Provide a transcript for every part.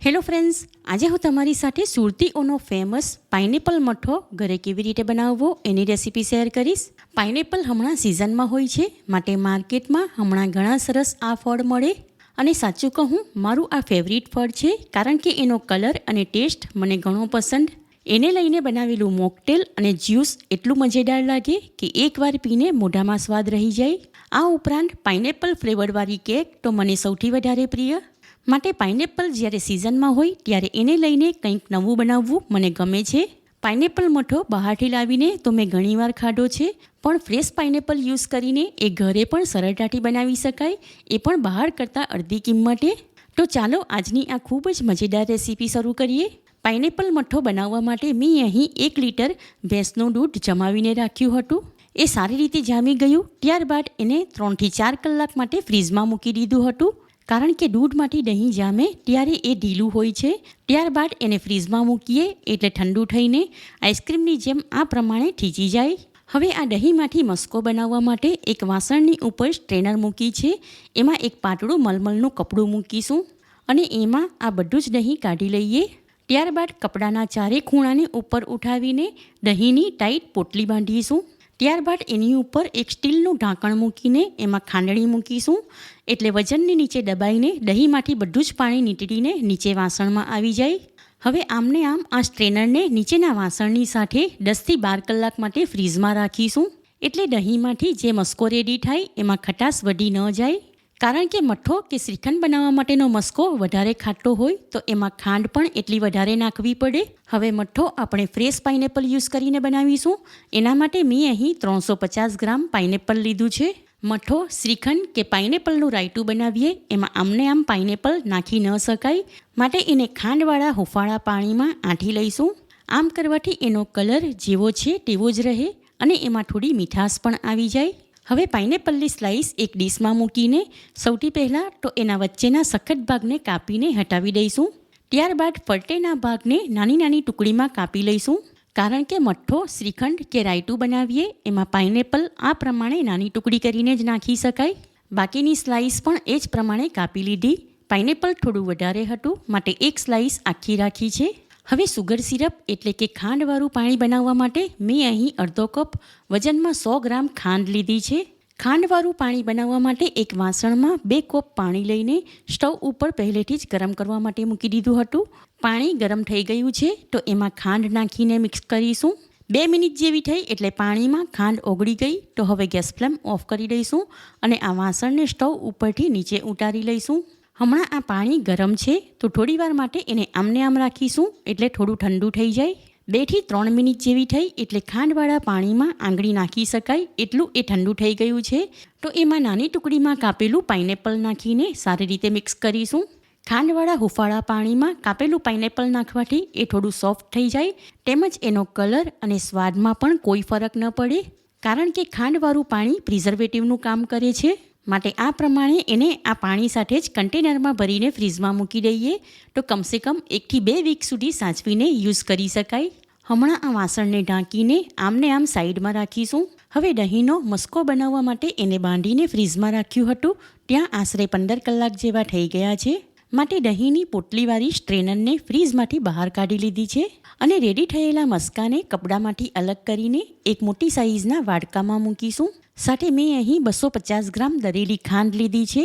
Hello friends, આજે હું તમારી સાથે સુરતીઓનો ફેમસ પાઇનેપલ મઠો ઘરે કેવી રીતે બનાવવો એની રેસીપી શેર કરીશ. પાઇનેપલ હમણાં સિઝનમાં હોય છે, માટે માર્કેટમાં હમણાં ઘણા સરસ આ ફળ મળે. અને સાચું કહું, મારું આ ફેવરિટ ફળ છે, કારણ કે એનો કલર અને ટેસ્ટ મને ઘણો પસંદ. એને લઈને બનાવેલું મોકટેલ અને જ્યુસ એટલું મજેદાર લાગે કે એકવાર પીને મોઢામાં સ્વાદ રહી જાય. આ ઉપરાંત પાઇનેપલ ફ્લેવરવાળી કેક તો મને સૌથી વધારે પ્રિય. માટે પાઇનેપલ જ્યારે સિઝનમાં હોય ત્યારે એને લઈને કંઈક નવું બનાવવું મને ગમે છે. પાઇનેપલ મઠો બહારથી લાવીને તો મેં ઘણીવાર ખાધો છે, પણ ફ્રેશ પાઇનેપલ યુઝ કરીને એ ઘરે પણ સરળતાથી બનાવી શકાય, એ પણ બહાર કરતાં અડધી કિંમતે. તો ચાલો આજની આ ખૂબ જ મજેદાર રેસીપી શરૂ કરીએ. પાઇનેપલ મઠ્ઠો બનાવવા માટે મેં અહીં 1 લીટર ભેંસનું દૂધ જમાવીને રાખ્યું હતું. એ સારી રીતે જામી ગયું. ત્યારબાદ એને 3 થી 4 કલાક માટે ફ્રીઝમાં મૂકી દીધું હતું, કારણ કે દૂધમાંથી દહીં જામે ત્યારે એ ઢીલું હોય છે. ત્યારબાદ એને ફ્રીઝમાં મૂકીએ એટલે ઠંડુ થઈને આઈસ્ક્રીમની જેમ આ પ્રમાણે થીજી જાય. હવે આ દહીંમાંથી મસ્કો બનાવવા માટે એક વાસણની ઉપર સ્ટ્રેનર મૂકી છે. એમાં એક પાતળું મલમલનું કપડું મૂકીશું અને એમાં આ બધું જ દહીં કાઢી લઈએ. ત્યારબાદ કપડાના ચારે ખૂણાને ઉપર ઉઠાવીને દહીંની ટાઈટ પોટલી બાંધીશું. ત્યારબાદ એની ઉપર એક સ્ટીલનું ઢાંકણ મૂકીને એમાં ખાંડણી મૂકીશું, એટલે વજનની નીચે દબાઈને દહીંમાંથી બધું જ પાણી નીતરીને નીચે વાસણમાં આવી જાય. હવે આમને આમ આ સ્ટ્રેનરને નીચેના વાસણની સાથે 10 થી 12 કલાક માટે ફ્રીઝમાં રાખીશું, એટલે દહીંમાંથી જે મસ્કો રેડી થાય એમાં ખટાશ વધી ન જાય. કારણ કે મઠ્ઠો કે શ્રીખંડ બનાવવા માટેનો મસ્કો વધારે ખાટો હોય તો એમાં ખાંડ પણ એટલી વધારે નાખવી પડે. હવે મઠ્ઠો આપણે ફ્રેશ પાઇનેપલ યુઝ કરીને બનાવીશું. એના માટે મેં અહીં 350 ગ્રામ પાઇનેપલ લીધું છે. મઠ્ઠો, શ્રીખંડ કે પાઇનેપલનું રાયતું બનાવીએ એમાં આમને આમ પાઇનેપલ નાખી ન શકાય, માટે એને ખાંડવાળા હુંફાળા પાણીમાં આંટી લઈશું. આમ કરવાથી એનો કલર જેવો છે તેવો જ રહે અને એમાં થોડી મીઠાશ પણ આવી જાય. હવે પાઇનેપલની સ્લાઇસ એક ડીશમાં મૂકીને સૌથી પહેલાં તો એના વચ્ચેના સખત ભાગને કાપીને હટાવી દઈશું. ત્યારબાદ ફરતેના ભાગને નાની નાની ટુકડીમાં કાપી લઈશું, કારણ કે મઠ્ઠો, શ્રીખંડ કે રાયતું બનાવીએ એમાં પાઇનેપલ આ પ્રમાણે નાની ટુકડી કરીને જ નાખી શકાય. બાકીની સ્લાઇસ પણ એ જ પ્રમાણે કાપી લીધી. પાઇનેપલ થોડું વધારે હતું, માટે એક સ્લાઇસ આખી રાખી છે. હવે સુગર સિરપ એટલે કે ખાંડવાળું પાણી બનાવવા માટે મેં અહીં અડધો કપ વજનમાં 100 ગ્રામ ખાંડ લીધી છે. ખાંડવાળું પાણી બનાવવા માટે એક વાસણમાં 2 કપ પાણી લઈને સ્ટવ ઉપર પહેલેથી જ ગરમ કરવા માટે મૂકી દીધું હતું. પાણી ગરમ થઈ ગયું છે તો એમાં ખાંડ નાખીને મિક્સ કરીશું. 2 મિનિટ જેવી થઈ એટલે પાણીમાં ખાંડ ઓગળી ગઈ, તો હવે ગેસ ફ્લેમ ઓફ કરી દઈશું અને આ વાસણને સ્ટવ ઉપરથી નીચે ઉતારી લઈશું. હમણાં આ પાણી ગરમ છે તો થોડી વાર માટે એને આમને આમ રાખીશું, એટલે થોડું ઠંડુ થઈ જાય. 2 થી 3 મિનિટ જેવી થઈ એટલે ખાંડવાળા પાણીમાં આંગળી નાખી શકાય એટલું એ ઠંડુ થઈ ગયું છે. તો એમાં નાની ટુકડીમાં કાપેલું પાઇનેપલ નાખીને સારી રીતે મિક્સ કરીશું. ખાંડવાળા હુંફાળા પાણીમાં કાપેલું પાઇનેપલ નાખવાથી એ થોડું સોફ્ટ થઈ જાય, તેમજ એનો કલર અને સ્વાદમાં પણ કોઈ ફરક ન પડે, કારણ કે ખાંડવાળું પાણી પ્રિઝર્વેટિવનું કામ કરે છે. માટે આ પ્રમાણે એને આ પાણી સાથે જ કન્ટેનરમાં ભરીને ફ્રીઝમાં મૂકી દઈએ તો કમસે કમ 1 થી 2 વીક સુધી સાચવીને યુઝ કરી શકાય. હમણાં આ વાસણને ઢાંકીને આમને આમ સાઈડમાં રાખીશું. હવે દહીંનો મસ્કો બનાવવા માટે એને બાંધીને ફ્રીઝમાં રાખ્યું હતું, ત્યાં આશરે 15 કલાક જેવા થઈ ગયા છે. માટે દહીંની પોટલીવાળી સ્ટ્રેનરને ફ્રીઝમાંથી બહાર કાઢી લીધી છે અને રેડી થયેલા મસ્કાને કપડામાંથી અલગ કરીને એક મોટી સાઇઝના વાડકામાં મૂકીશું. સાથે મેં અહીં 250 ગ્રામ દળેલી ખાંડ લીધી છે.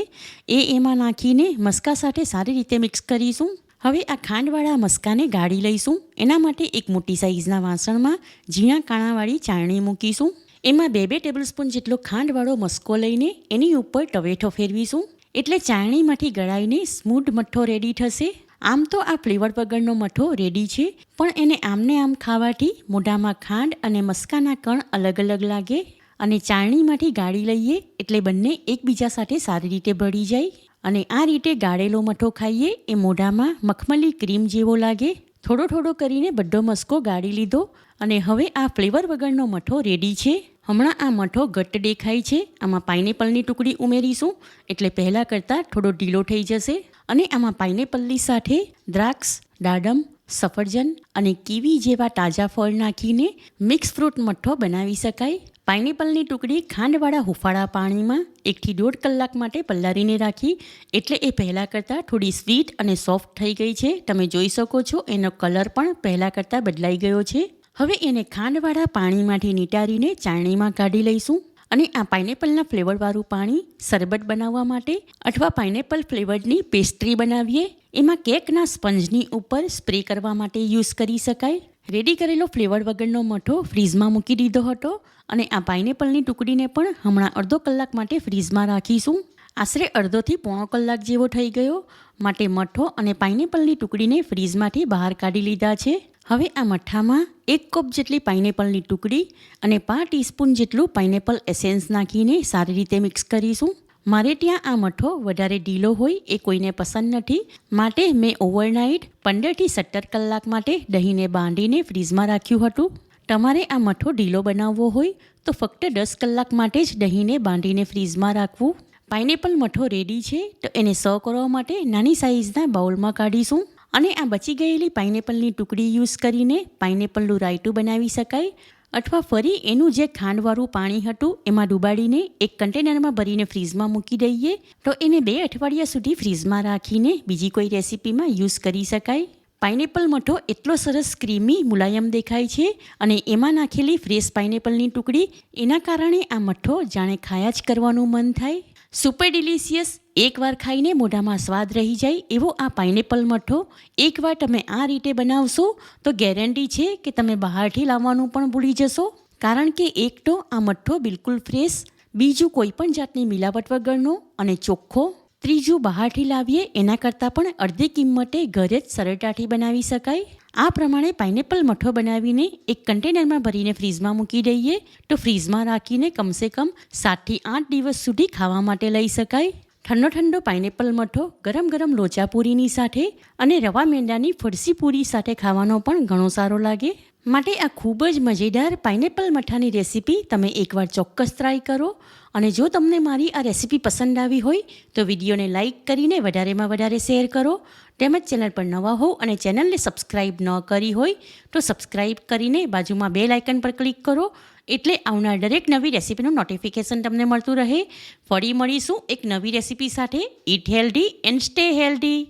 એમાં નાખીને મસ્કા સાથે સારી રીતે મિક્સ કરીશું. હવે આ ખાંડવાળા મસ્કાને ગાળી લઈશું. એના માટે એક મોટી સાઇઝના વાસણમાં ઝીણા કાણાવાળી ચાળણી મૂકીશું. એમાં 2 ટેબલસ્પૂન જેટલો ખાંડવાળો મસ્કો લઈને એની ઉપર ટવેઠો ફેરવીશું, એટલે ચાળણીમાંથી ગળાઈને સ્મૂધ મઠ્ઠો રેડી થશે. આમ તો આ ફ્લેવર વગરનો મઠ્ઠો રેડી છે, પણ એને આમને આમ ખાવાથી મોઢામાં ખાંડ અને મસ્કાના કણ અલગ અલગ લાગે અને ચાળણીમાંથી ગાળી લઈએ એટલે બંને એકબીજા સાથે સારી રીતે ભળી જાય. અને આ રીતે ગાળેલો મઠ્ઠો ખાઈએ એ મોઢામાં મખમલી ક્રીમ જેવો લાગે. થોડો થોડો કરીને બધો મસ્કો ગાળી લીધો અને હવે આ ફ્લેવર વગરનો મઠ્ઠો રેડી છે. હમણાં આ મઠ્ઠો ઘટ્ટ દેખાય છે. આમાં પાઇનેપલની ટુકડી ઉમેરીશું, એટલે પહેલાં કરતાં થોડો ઢીલો થઈ જશે. અને આમાં પાઇનેપલની સાથે દ્રાક્ષ, દાડમ, સફરજન અને કીવી જેવા તાજા ફળ નાખીને મિક્સ ફ્રૂટ મઠ્ઠો બનાવી શકાય. પાઇનેપલની ટુકડી ખાંડવાળા હુંફાળા પાણીમાં 1 થી 1.5 કલાક માટે પલાળીને રાખી, એટલે એ પહેલાં કરતાં થોડી સ્વીટ અને સોફ્ટ થઈ ગઈ છે. તમે જોઈ શકો છો એનો કલર પણ પહેલાં કરતાં બદલાઈ ગયો છે. હવે એને ખાંડવાળા પાણીમાંથી નીટારીને ચાળણીમાં કાઢી લઈશું. અને આ પાઇનેપલના ફ્લેવરવાળું પાણી શરબત બનાવવા માટે અથવા પાઇનેપલ ફ્લેવરની પેસ્ટ્રી બનાવીએ એમાં કેકના સ્પંજની ઉપર સ્પ્રે કરવા માટે યુઝ કરી શકાય. રેડી કરેલો ફ્લેવર વગરનો મઠો ફ્રીઝમાં મૂકી દીધો હતો અને આ પાઇનેપલની ટુકડીને પણ હમણાં અડધો કલાક માટે ફ્રીઝમાં રાખીશું. આશરે અડધોથી પોણો કલાક જેવો થઈ ગયો, માટે મઠો અને પાઇનેપલની ટુકડીને ફ્રીઝમાંથી બહાર કાઢી લીધા છે. હવે આ મઠ્ઠામાં 1 કપ જેટલી પાઇનેપલની ટુકડી અને 5 ટીસ્પૂન જેટલું પાઇનેપલ એસેન્સ નાખીને સારી રીતે મિક્સ કરીશું. મારે ત્યાં આ મઠો વધારે ઢીલો હોય એ કોઈને પસંદ નથી, માટે મેં ઓવરનાઇટ 15 થી 17 કલાક માટે દહીંને બાંધીને ફ્રીઝમાં રાખ્યું હતું. તમારે આ મઠો ઢીલો બનાવવો હોય તો ફક્ત 10 કલાક માટે જ દહીંને બાંધીને ફ્રીઝમાં રાખવું. પાઇનેપલ મઠો રેડી છે તો એને સર્વ કરવા માટે નાની સાઇઝના બાઉલમાં કાઢીશું. અને આ બચી ગયેલી પાઇનેપલની ટુકડી યુઝ કરીને પાઇનેપલનું રાયતું બનાવી શકાય, અથવા ફરી એનું જે ખાંડવાળું પાણી હતું એમાં ડૂબાડીને એક કન્ટેનરમાં ભરીને ફ્રીઝમાં મૂકી દઈએ તો એને 2 અઠવાડિયા સુધી ફ્રીઝમાં રાખીને બીજી કોઈ રેસીપીમાં યુઝ કરી શકાય. પાઇનેપલ મઠો એટલો સરસ ક્રીમી મુલાયમ દેખાય છે અને એમાં નાખેલી ફ્રેશ પાઇનેપલની ટુકડી એના કારણે આ મઠો જાણે ખાયા જ કરવાનું મન થાય. સુપર ડિલિશિયસ, એકવાર ખાઈને મોઢામાં સ્વાદ રહી જાય એવો આ પાઇનેપલ મઠો એકવાર તમે આ રીતે બનાવશો તો ગેરંટી છે કે તમે બહારથી લાવવાનું પણ ભૂલી જશો. કારણ કે એક તો આ મઠ્ઠો બિલકુલ ફ્રેશ, બીજું કોઈ પણ જાતની મિલાવટ વગરનો અને ચોખ્ખો, ત્રીજું બહારથી લાવીએ એના કરતાં પણ અડધી કિંમતે ઘરે જ સરળતાથી બનાવી શકાય. આ પ્રમાણે પાઇનેપલ મઠો બનાવીને એક કન્ટેનરમાં ભરીને ફ્રીઝમાં મૂકી દઈએ તો ફ્રીઝમાં રાખીને કમસે કમ 7 થી 8 દિવસ સુધી ખાવા માટે લઈ શકાય. ઠંડો પાઇનેપલ મઠો ગરમ ગરમ લોચા પૂરીની સાથે અને રવા મેંદાની ફરસી પૂરી સાથે ખાવાનો પણ ઘણો સારો લાગે. માટે આ ખૂબ જ મજેદાર પાઇનેપલ મઠાની રેસીપી તમે એકવાર ચોક્કસ ટ્રાય કરો. અને જો તમને મારી આ રેસીપી પસંદ આવી હોય તો વિડીયોને લાઇક કરીને વધારેમાં વધારે શેર કરો. તેમજ ચેનલ પર નવા હો અને ચેનલને સબસ્ક્રાઈબ ન કરી હોય તો સબસ્ક્રાઈબ કરીને બાજુમાં બેલ આઇકન પર ક્લિક કરો, એટલે આવનાર દરેક નવી રેસીપીનું નોટિફિકેશન તમને મળતું રહે. ફરી મળીશું એક નવી રેસીપી સાથે. Eat healthy and stay healthy.